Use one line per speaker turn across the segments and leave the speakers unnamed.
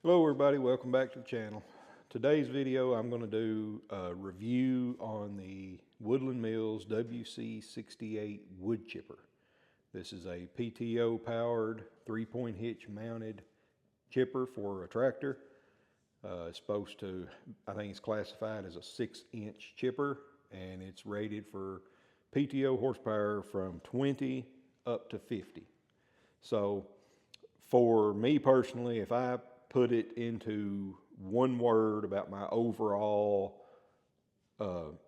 Hello everybody, welcome back to the channel. Today's video I'm going to do a review on the Woodland Mills WC68 wood chipper. This is a PTO powered 3-point hitch mounted chipper for a tractor. It's supposed to, I think it's classified as a 6-inch chipper, and it's rated for PTO horsepower from 20 up to 50. So for me personally, if I put it into one word about my overall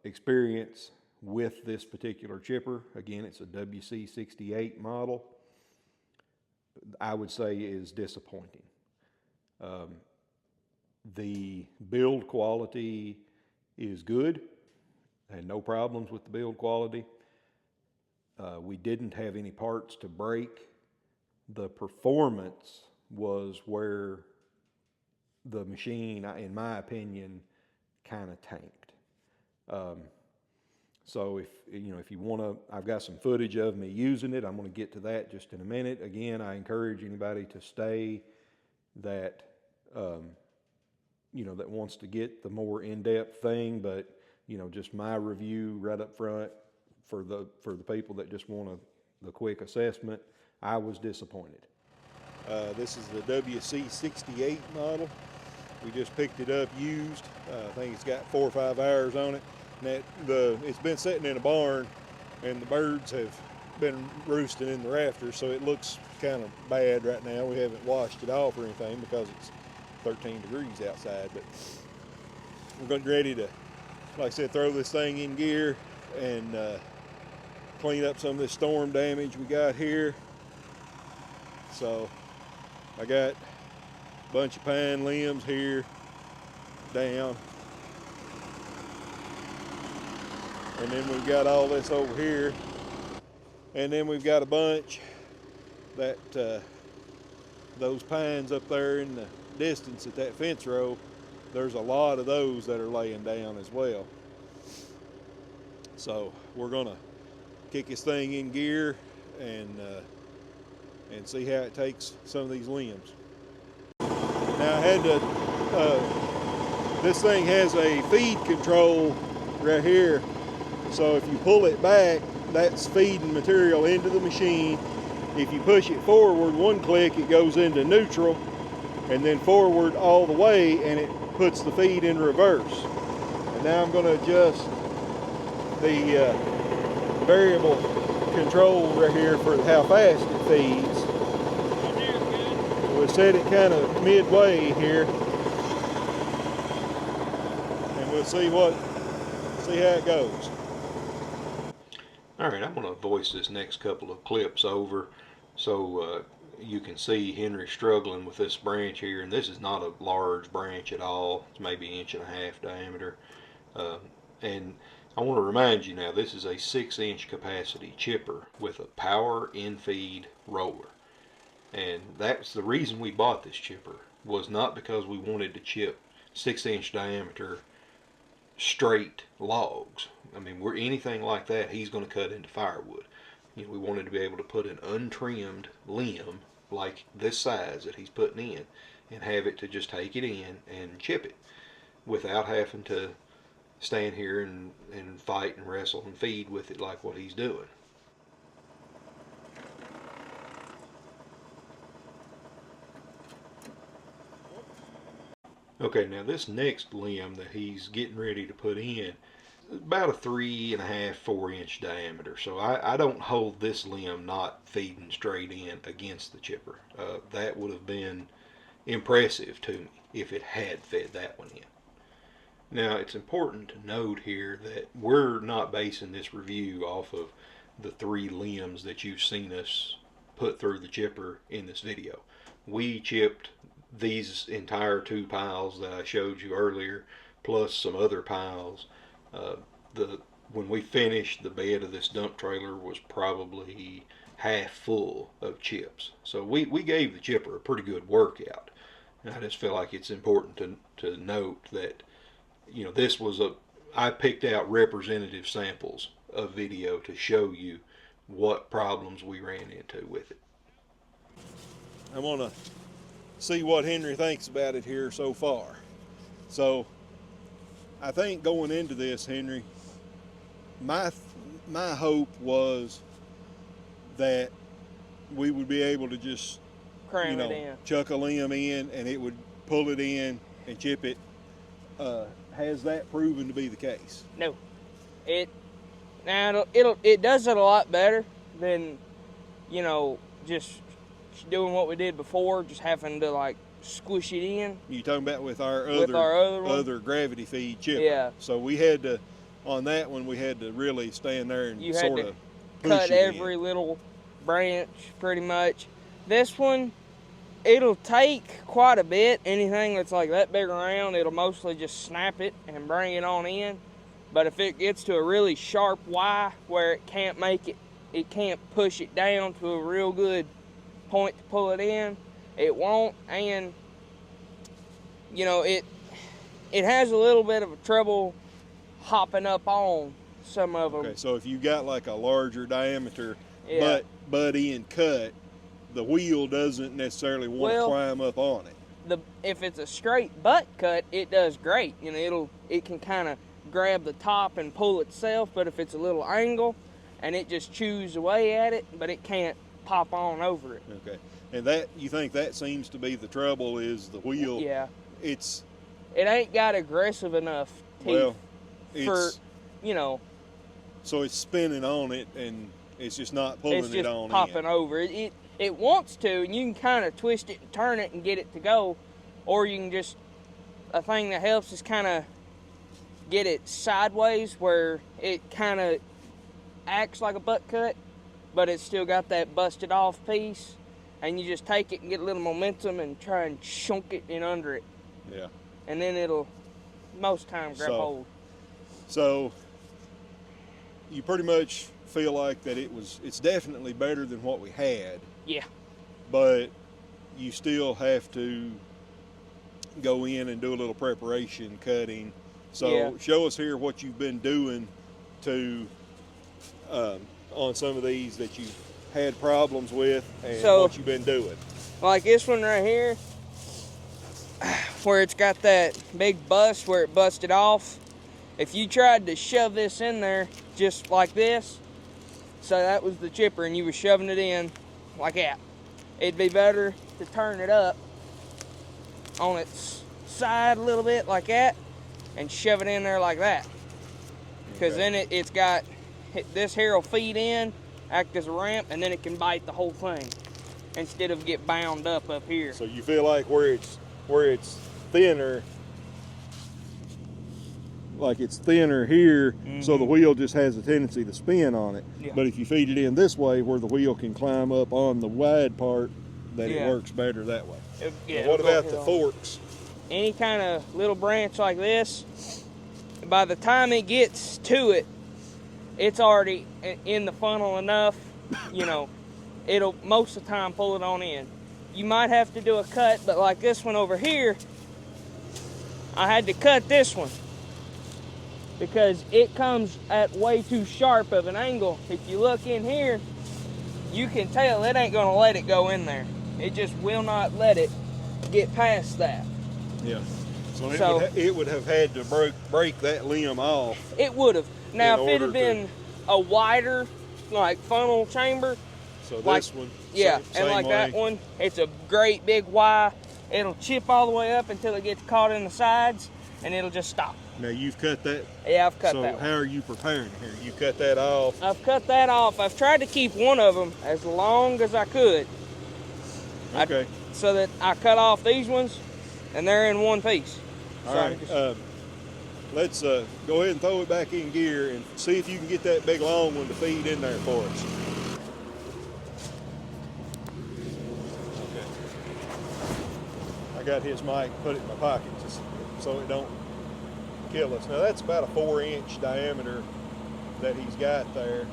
experience with this particular chipper, again, it's a WC68 model, I would say is disappointing. The build quality is good, and no problems with the build quality. We didn't have any parts to break. The performance was where the machine, in my opinion, kind of tanked. So if you want to, I've got some footage of me using it. I'm going to get to that just in a minute. Again, I encourage anybody to stay that that wants to get the more in-depth thing, but just my review right up front for the people that just want the quick assessment. I was disappointed. This is the WC68 model. We just picked it up used. I think it's got 4 or 5 hours on it. And it's been sitting in a barn, and the birds have been roosting in the rafters, so it looks kind of bad right now. We haven't washed it off or anything because it's 13 degrees outside, but we're getting ready to, like I said, throw this thing in gear and clean up some of this storm damage we got here. So I got a bunch of pine limbs here down, and then we've got all this over here, and then we've got a bunch that those pines up there in the distance at that fence row, there's a lot of those that are laying down as well. So we're gonna kick this thing in gear and see how it takes some of these limbs. Now I had to, this thing has a feed control right here. So if you pull it back, that's feeding material into the machine. If you push it forward one click, it goes into neutral, and then forward all the way, and it puts the feed in reverse. And now I'm going to adjust the variable control right here for how fast it feeds. We'll set it kind of midway here, and we'll see how it goes. All right, I'm going to voice this next couple of clips over so you can see Henry struggling with this branch here, and this is not a large branch at all. It's maybe 1.5 inches diameter, and I want to remind you now, this is a 6-inch capacity chipper with a power in-feed roller. And that's the reason we bought this chipper, was not because we wanted to chip 6-inch diameter straight logs. I mean, anything like that, he's going to cut into firewood. We wanted to be able to put an untrimmed limb like this size that he's putting in, and have it to just take it in and chip it without having to stand here and fight and wrestle and feed with it like what he's doing. Okay, now this next limb that he's getting ready to put in is about a 3.5, 4-inch diameter. So I don't hold this limb not feeding straight in against the chipper. That would have been impressive to me if it had fed that one in. Now it's important to note here that we're not basing this review off of the 3 limbs that you've seen us put through the chipper in this video. We chipped these entire 2 piles that I showed you earlier, plus some other piles. When we finished, the bed of this dump trailer was probably half full of chips. So we gave the chipper a pretty good workout. And I just feel like it's important to note that this was I picked out representative samples of video to show you what problems we ran into with it. I want to
see what Henry thinks about it here so far. So I think going into this, Henry, my hope was that we would be able to just
Cram it in.
chuck a limb in and it would pull it in and chip it. Has that proven to be the case?
No. It does it a lot better than, you know, just doing what we did before, just having to like squish it in.
You talking about with our other gravity feed chipper?
Yeah.
So we had to, on that one, we had to really stand there and
You
sort
had
of
to cut every little branch pretty much. This one, it'll take quite a bit. Anything that's like that big around, it'll mostly just snap it and bring it on in. But if it gets to a really sharp Y where it can't push it down to a real good point to pull it in, it won't. And you know, it has a little bit of a trouble hopping up on some of them.
Okay, so if you got like a larger diameter
Yeah.
butt end cut, the wheel doesn't necessarily want to climb up on it.
If it's a straight butt cut, it does great. You know, it can kind of grab the top and pull itself. But if it's a little angle, and it just chews away at it, but it can't pop on over it.
Okay, and that, you think that seems to be the trouble, is the wheel?
Yeah.
It
ain't got aggressive enough teeth for, you know.
So it's spinning on it, and it's just not pulling it on in.
It's just popping over. It wants to, and you can kind of twist it and turn it and get it to go. Or you can just, a thing that helps is kind of get it sideways where it kind of acts like a butt cut, but it's still got that busted off piece. And you just take it and get a little momentum and try and chunk it in under it.
Yeah.
And then it'll, most times, grab hold.
So you pretty much feel like that it's definitely better than what we had.
Yeah.
But you still have to go in and do a little preparation cutting. So show us here what you've been doing to on some of these that you've had problems with, and what you've been doing.
Like this one right here, where it's got that big bust where it busted off. If you tried to shove this in there just like this, so that was the chipper, and you were shoving it in like that, it'd be better to turn it up on its side a little bit like that and shove it in there like that, because then it's got, this here will feed in, act as a ramp, and then it can bite the whole thing instead of get bound up here.
So you feel like where it's thinner, like it's thinner here, so the wheel just has a tendency to spin on it.
Yeah.
But if you feed it in this way, where the wheel can climb up on the wide part, that it works better that way.
Yeah.
What about the forks?
Any kind of little branch like this, by the time it gets to it, it's already in the funnel enough, you know, it'll most of the time pull it on in. You might have to do a cut, but like this one over here, I had to cut this one because it comes at way too sharp of an angle. If you look in here, you can tell it ain't gonna let it go in there. It just will not let it get past that.
Yeah. So it would have had to break that limb off.
It would have. Now, if it had been a wider, like, funnel chamber.
So this one.
Yeah,
same
and like
way.
that one, it's a great big Y. It'll chip all the way up until it gets caught in the sides, and it'll just stop.
Now, you've cut that?
Yeah, I've cut that one.
So how are you preparing here? You cut that off?
I've cut that off. I've tried to keep one of them as long as I could.
Okay.
So that I cut off these ones, and they're in one piece.
All right. Let's go ahead and throw it back in gear and see if you can get that big long one to feed in there for us. Okay. I got his mic, put it in my pocket just so it don't kill us. Now that's about a 4-inch diameter that he's got there.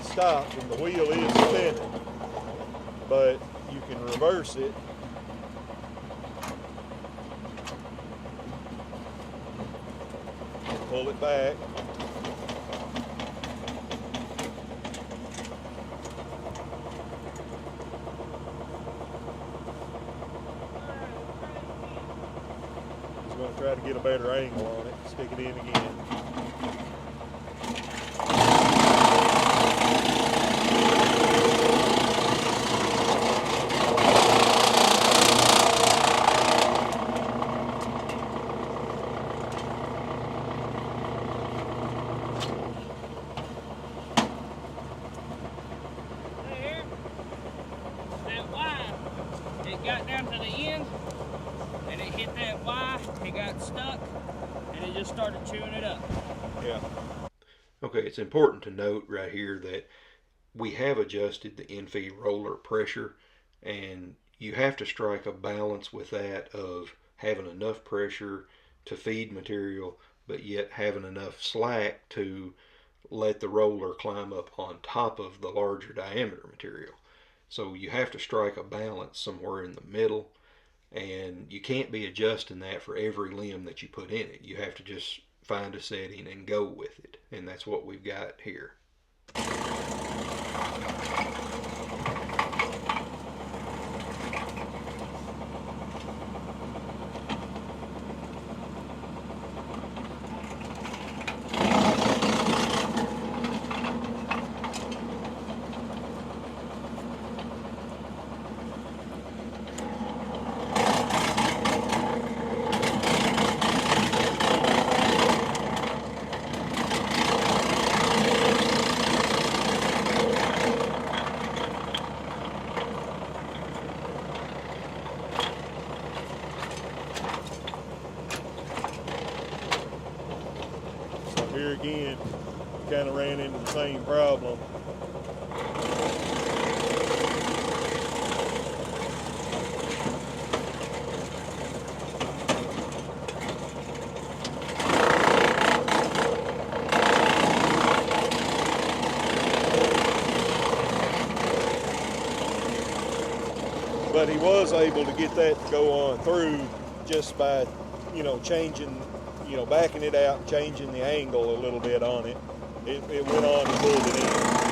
Stops and the wheel is spinning. but you can reverse it. Pull it back. Just going to try to get a better angle on it. Stick it in again.
Got down to the end and it hit that Y, it got stuck and it just started chewing it up.
Yeah.
Okay, it's important to note right here that we have adjusted the in-feed roller pressure, and you have to strike a balance with that of having enough pressure to feed material but yet having enough slack to let the roller climb up on top of the larger diameter material. So you have to strike a balance somewhere in the middle, and you can't be adjusting that for every limb that you put in it. You have to just find a setting and go with it, and that's what we've got here.
Here again, kind of ran into the same problem. But he was able to get that to go on through just by, changing, backing it out, changing the angle a little bit on it. It went on and pulled it in.